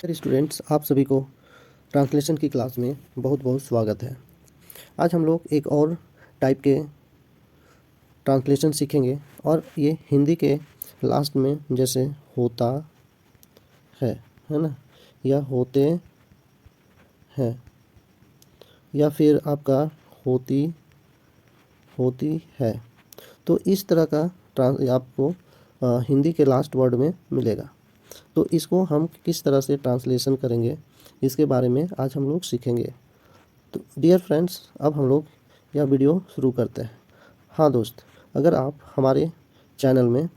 Students, आप सभी को ट्रांसलेशन की क्लास में बहुत बहुत स्वागत है। आज हम लोग एक और टाइप के ट्रांसलेशन सीखेंगे और ये हिंदी के लास्ट में जैसे होता है ना, या होते हैं, या फिर आपका होती होती है, तो इस तरह का आपको हिंदी के लास्ट वर्ड में मिलेगा। तो इसको हम किस तरह से ट्रांसलेशन करेंगे, इसके बारे में आज हम लोग सीखेंगे। तो डियर फ्रेंड्स, अब हम लोग यह वीडियो शुरू करते हैं। हाँ दोस्त, अगर आप हमारे चैनल में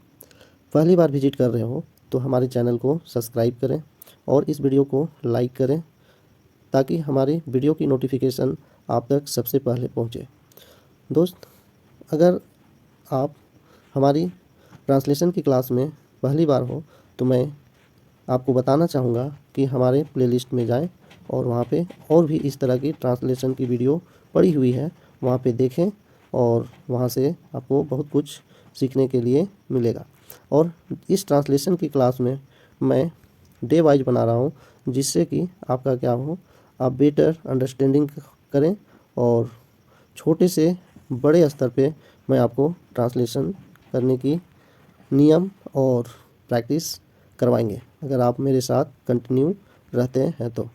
पहली बार विजिट कर रहे हो तो हमारे चैनल को सब्सक्राइब करें और इस वीडियो को लाइक करें ताकि हमारी वीडियो की नोटिफिकेशन आप तक सबसे पहले पहुँचे। दोस्त, अगर आप हमारी ट्रांसलेशन की क्लास में पहली बार हो तो मैं आपको बताना चाहूँगा कि हमारे प्लेलिस्ट में जाएं और वहाँ पे और भी इस तरह की ट्रांसलेशन की वीडियो पड़ी हुई है, वहाँ पे देखें और वहाँ से आपको बहुत कुछ सीखने के लिए मिलेगा। और इस ट्रांसलेशन की क्लास में मैं डे वाइज बना रहा हूँ, जिससे कि आपका क्या हो, आप बेटर अंडरस्टैंडिंग करें और छोटे से बड़े स्तर पे मैं आपको ट्रांसलेशन करने की नियम और प्रैक्टिस करवाएंगे, अगर आप मेरे साथ कंटिन्यू रहते हैं तो।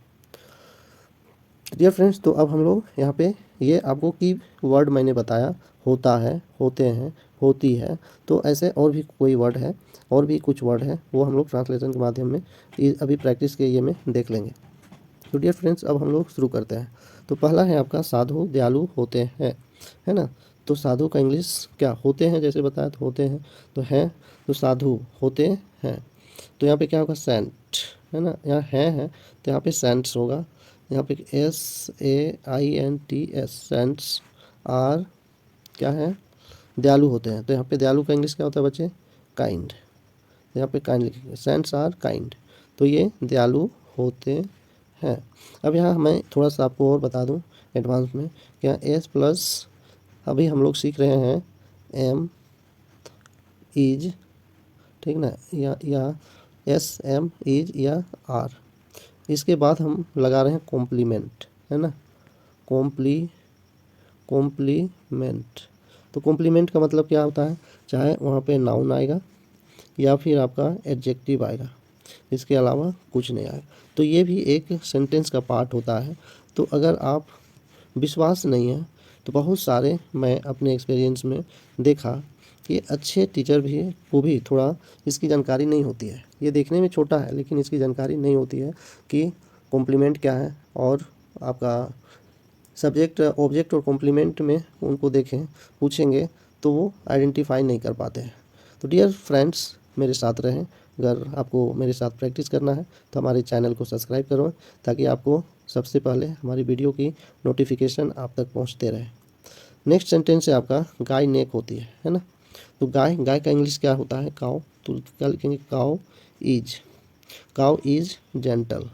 डियर फ्रेंड्स, तो अब हम लोग यहाँ पे ये आपको की वर्ड मैंने बताया, होता है, होते हैं, होती है, तो ऐसे और भी कोई वर्ड है और भी कुछ वर्ड है, वो हम लोग ट्रांसलेशन के माध्यम में अभी प्रैक्टिस के ये में देख लेंगे। तो डियर फ्रेंड्स, अब हम लोग शुरू करते हैं। तो पहला है आपका साधु दयालु होते हैं, है ना। तो साधु का इंग्लिश क्या होते हैं, जैसे बताया तो होते हैं, तो हैं, तो साधु होते हैं। तो यहाँ पे क्या होगा, सेंट, है ना, यहाँ है तो यहाँ पे सेंट्स होगा। यहाँ पे SAINTS, सेंट्स आर क्या है, दयालु होते हैं। तो यहाँ पे दयालु का इंग्लिश क्या होता है बच्चे, काइंड। यहाँ पे काइंड लिखेंगे, सेंट्स आर काइंड, तो ये दयालु होते हैं। अब यहाँ मैं थोड़ा सा आपको और बता दूँ एडवांस में, क्या एस प्लस अभी हम लोग सीख रहे हैं एम इज, ठीक ना, या SM इज या आर, इसके बाद हम लगा रहे हैं कॉम्प्लीमेंट, है ना, कॉम्प्लीमेंट। तो कॉम्प्लीमेंट का मतलब क्या होता है, चाहे वहाँ पे नाउन आएगा या फिर आपका एडजेक्टिव आएगा, इसके अलावा कुछ नहीं आएगा। तो ये भी एक सेंटेंस का पार्ट होता है। तो अगर आप विश्वास नहीं है तो बहुत सारे मैं अपने एक्सपीरियंस में देखा कि अच्छे टीचर भी को भी थोड़ा इसकी जानकारी नहीं होती है। ये देखने में छोटा है लेकिन इसकी जानकारी नहीं होती है कि कॉम्प्लीमेंट क्या है, और आपका सब्जेक्ट ऑब्जेक्ट और कॉम्प्लीमेंट में उनको देखें पूछेंगे तो वो आइडेंटिफाई नहीं कर पाते हैं। तो डियर फ्रेंड्स, मेरे साथ रहें। अगर आपको मेरे साथ प्रैक्टिस करना है तो हमारे चैनल को सब्सक्राइब करो ताकि आपको सबसे पहले हमारी वीडियो की नोटिफिकेशन आप तक पहुंचते रहे। नेक्स्ट सेंटेंस है आपका गाय नेक होती है ना। तो गाय का इंग्लिश क्या होता है, काउ। तो क्या लिखेंगे, cow is gentle,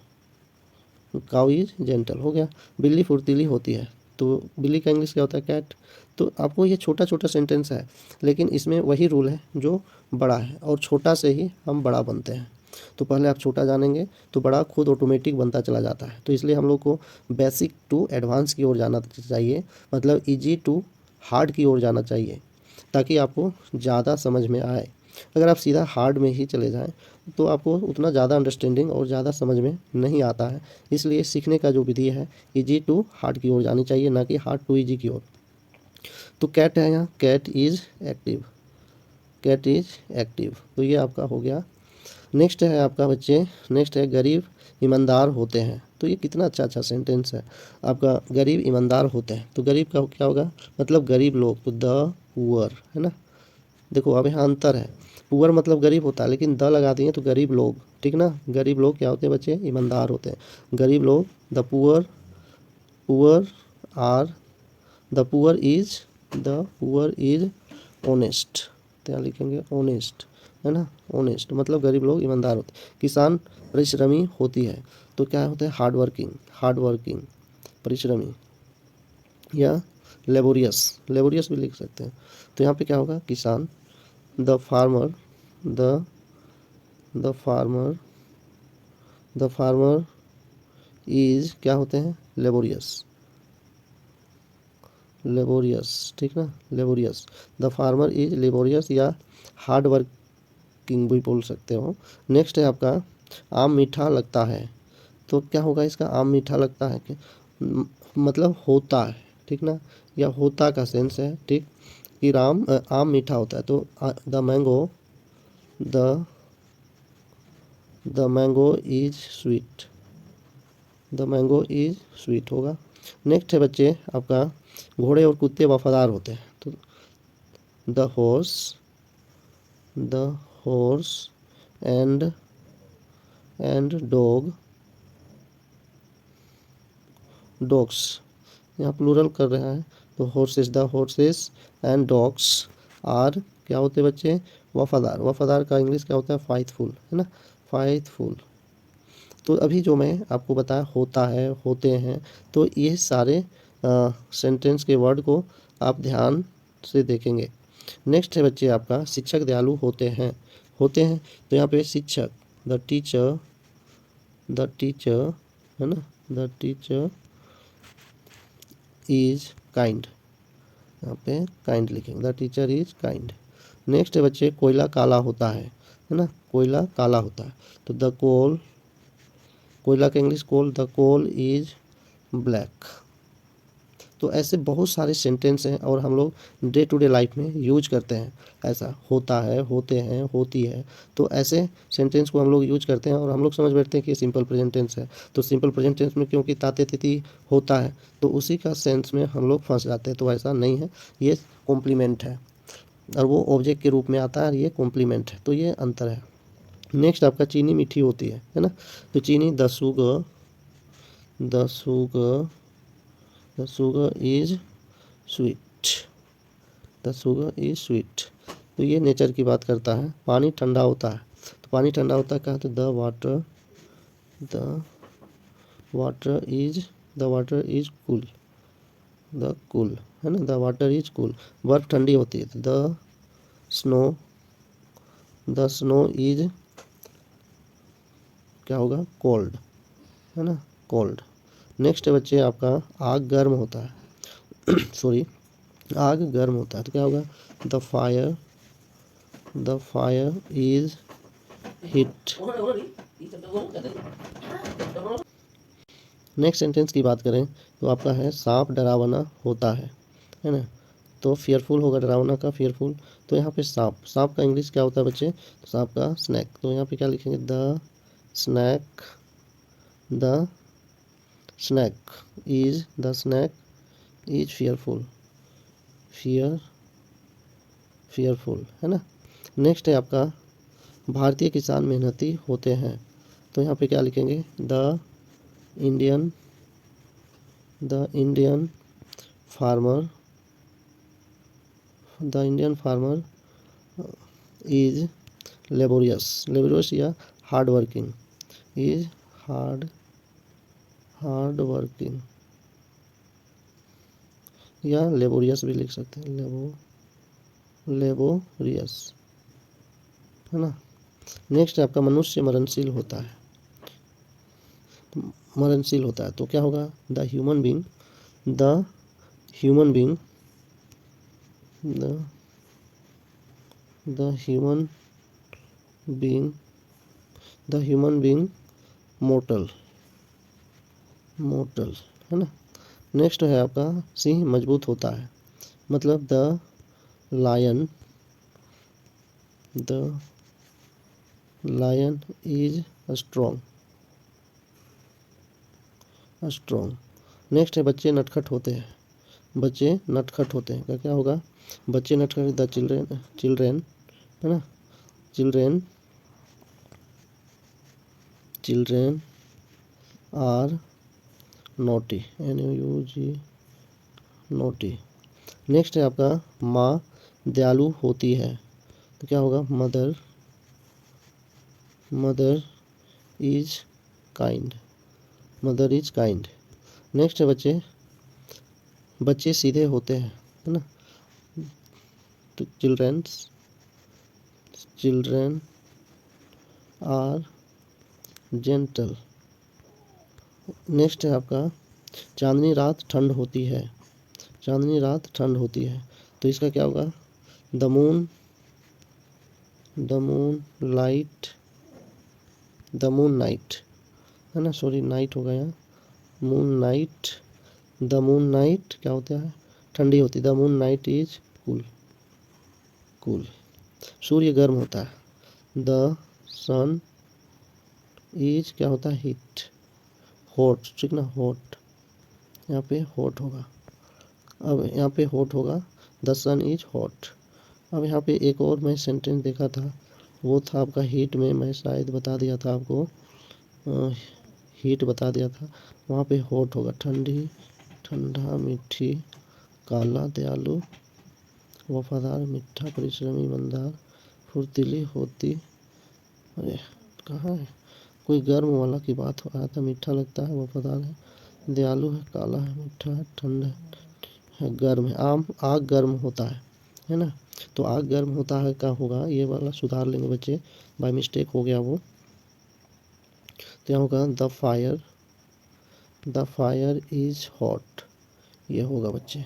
cow is gentle हो गया। बिल्ली फुर्तीली होती है, तो बिल्ली का इंग्लिश क्या होता है, कैट। तो आपको ये छोटा छोटा सेंटेंस है लेकिन इसमें वही रूल है जो बड़ा है, और छोटा से ही हम बड़ा बनते हैं। तो पहले आप छोटा जानेंगे तो बड़ा खुद ऑटोमेटिक बनता चला जाता है। तो इसलिए हम लोग को बेसिक टू एडवांस की ओर जाना चाहिए, मतलब इजी टू हार्ड की ओर जाना चाहिए ताकि आपको ज़्यादा समझ में आए। अगर आप सीधा हार्ड में ही चले जाएं तो आपको उतना ज़्यादा अंडरस्टैंडिंग और ज़्यादा समझ में नहीं आता है। इसलिए सीखने का जो विधि है इजी टू हार्ड की ओर जानी चाहिए, ना कि हार्ड टू इजी की ओर। तो कैट है यहाँ, cat is active, cat is active, तो ये आपका हो गया। नेक्स्ट है आपका बच्चे, नेक्स्ट है गरीब ईमानदार होते हैं। तो ये कितना अच्छा सेंटेंस है आपका, गरीब ईमानदार होते हैं। तो गरीब का क्या होगा, मतलब गरीब लोग, तो द पुअर, है ना। देखो अब यहाँ अंतर है, पुअर मतलब गरीब होता है लेकिन द लगा दिए तो गरीब लोग, ठीक ना। गरीब लोग क्या होते हैं बच्चे, ईमानदार होते हैं। गरीब लोग, the poor, poor are, the poor is honest, तो यहाँ लिखेंगे ऑनेस्ट, है ना, ऑनेस्ट मतलब गरीब लोग ईमानदार होते हैं। किसान परिश्रमी होती है, तो क्या होता है, हार्ड वर्किंग, परिश्रमी, या लेबोरियस भी लिख सकते हैं। तो यहाँ पे क्या होगा, किसान, the farmer the farmer is क्या होते हैं, लेबोरियस, लेबोरियस, ठीक ना, laborious. The farmer is laborious या हार्ड वर्किंग भी बोल सकते हो। नेक्स्ट है आपका आम मीठा लगता है। तो क्या होगा इसका, आम मीठा लगता है कि मतलब होता है, ठीक ना, या होता का सेंस है, ठीक, कि आम मीठा होता है। तो the the mango is sweet, the mango is sweet होगा। नेक्स्ट है बच्चे आपका घोड़े और कुत्ते वफादार होते हैं। तो द हॉर्स एंड डॉग्स, यहाँ प्लूरल कर रहा है। तो the horses and dogs are क्या होते हैं बच्चे, वफादार। वफादार का इंग्लिश क्या होता है, फाइथफुल, है ना, फाइथफुल। तो अभी जो मैं आपको बताया होता है, होते हैं, तो ये सारे सेंटेंस के वर्ड को आप ध्यान से देखेंगे। नेक्स्ट है बच्चे आपका शिक्षक दयालु होते हैं। होते हैं तो यहाँ पे शिक्षक, द टीचर, है ना, द टीचर इज काइंड, यहाँ पे काइंड लिखेंगे, the teacher is kind. Next है बच्चे कोयला काला होता है ना, कोयला काला होता है। तो द कोयला का English coal, the coal is black. तो ऐसे बहुत सारे सेंटेंस हैं और हम लोग डे टू डे लाइफ में यूज करते हैं। ऐसा होता है, होते हैं, होती है, तो ऐसे सेंटेंस को हम लोग यूज करते हैं और हम लोग समझ बैठते हैं कि ये सिंपल प्रेजेंट टेंस है। तो सिंपल प्रेजेंट टेंस में क्योंकि ताते तिथि होता है तो उसी का सेंस में हम लोग फंस जाते हैं। तो ऐसा नहीं है, ये कॉम्प्लीमेंट है और वो ऑब्जेक्ट के रूप में आता है और ये कॉम्प्लीमेंट है, तो ये अंतर है। नेक्स्ट आपका चीनी मीठी होती है ना। तो चीनी the sugar is sweet, the sugar is sweet. तो ये नेचर की बात करता है। पानी ठंडा होता है, तो पानी ठंडा होता है क्या, तो the water is cool, the cool, है ना, द वाटर इज कूल। बर्फ ठंडी होती है तो द स्नो इज क्या होगा, कोल्ड, है ना, कोल्ड। नेक्स्ट है बच्चे आपका आग गर्म होता है सॉरी, आग गर्म होता है तो क्या होगा, the fire is heat. Next sentence की बात करें तो आपका है सांप डरावना होता है ना। तो फियरफुल होगा, डरावना का फियरफुल। तो यहाँ पे सांप का इंग्लिश क्या होता है बच्चे, तो सांप का स्नैक। तो यहाँ पे क्या लिखेंगे, द स्नैक इज फियरफुल, है ना। नेक्स्ट है आपका भारतीय किसान मेहनती होते हैं। तो यहाँ पे क्या लिखेंगे, the Indian farmer is laborious या hard working, is hard working या लेबोरियस भी लिख सकते हैं, लेबोरियस, है ना। नेक्स्ट आपका मनुष्य मरणशील होता है, तो क्या होगा, द ह्यूमन बीइंग मोर्टल, है ना। नेक्स्ट है आपका सिंह मजबूत होता है, मतलब the lion is strong. Next है बच्चे नटखट होते हैं, क्या होगा, बच्चे नटखट, द चिल्ड्रेन, है ना, children are naughty, naughty. Next है आपका माँ दयालु होती है, तो क्या होगा, मदर इज काइंड, नेक्स्ट है बच्चे सीधे होते हैं, है ना। तो चिल्ड्रेन आर जेंटल। नेक्स्ट है आपका चांदनी रात ठंड होती है। चांदनी रात ठंड होती है, तो इसका क्या होगा? The moonlight, the moon night, है ना, सॉरी नाइट होगा यहाँ, moon night, the moon night क्या होता है? ठंडी होती है। The moon night is cool. सूर्य गर्म होता है। द सन इज क्या होता है? हीट, हॉट, ठीक ना, हॉट, यहाँ पे हॉट होगा। अब यहाँ पे हॉट होगा, द सन इज हॉट। अब यहाँ पे एक और मैं सेंटेंस देखा था, वो था आपका हीट में, मैं शायद बता दिया था आपको, हीट बता दिया था, वहाँ पे हॉट होगा। ठंडी, ठंडा, मीठी, काला, दयालु, वफादार, मीठा, परिश्रमी, ईमानदार, फुर्तीली, होती। अरे कहाँ है? कोई गर्म वाला की बात हो रहा था। मीठा लगता है, वफादार है, दयालु है, काला है, मीठा है, ठंडा है, गर्म है। आग गर्म होता है ना। तो आग गर्म होता है क्या होगा? ये वाला सुधार लेंगे बच्चे, बाय मिस्टेक हो गया वो। तो यहाँ होगा द फायर इज हॉट, ये होगा बच्चे।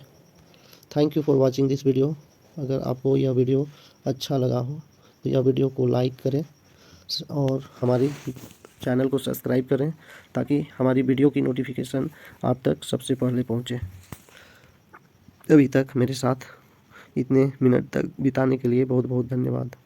Thank you for watching this video. अगर आपको यह वीडियो अच्छा लगा हो तो यह वीडियो को लाइक करें और हमारी चैनल को सब्सक्राइब करें, ताकि हमारी वीडियो की नोटिफिकेशन आप तक सबसे पहले पहुंचे। अभी तक मेरे साथ इतने मिनट तक बिताने के लिए बहुत बहुत धन्यवाद।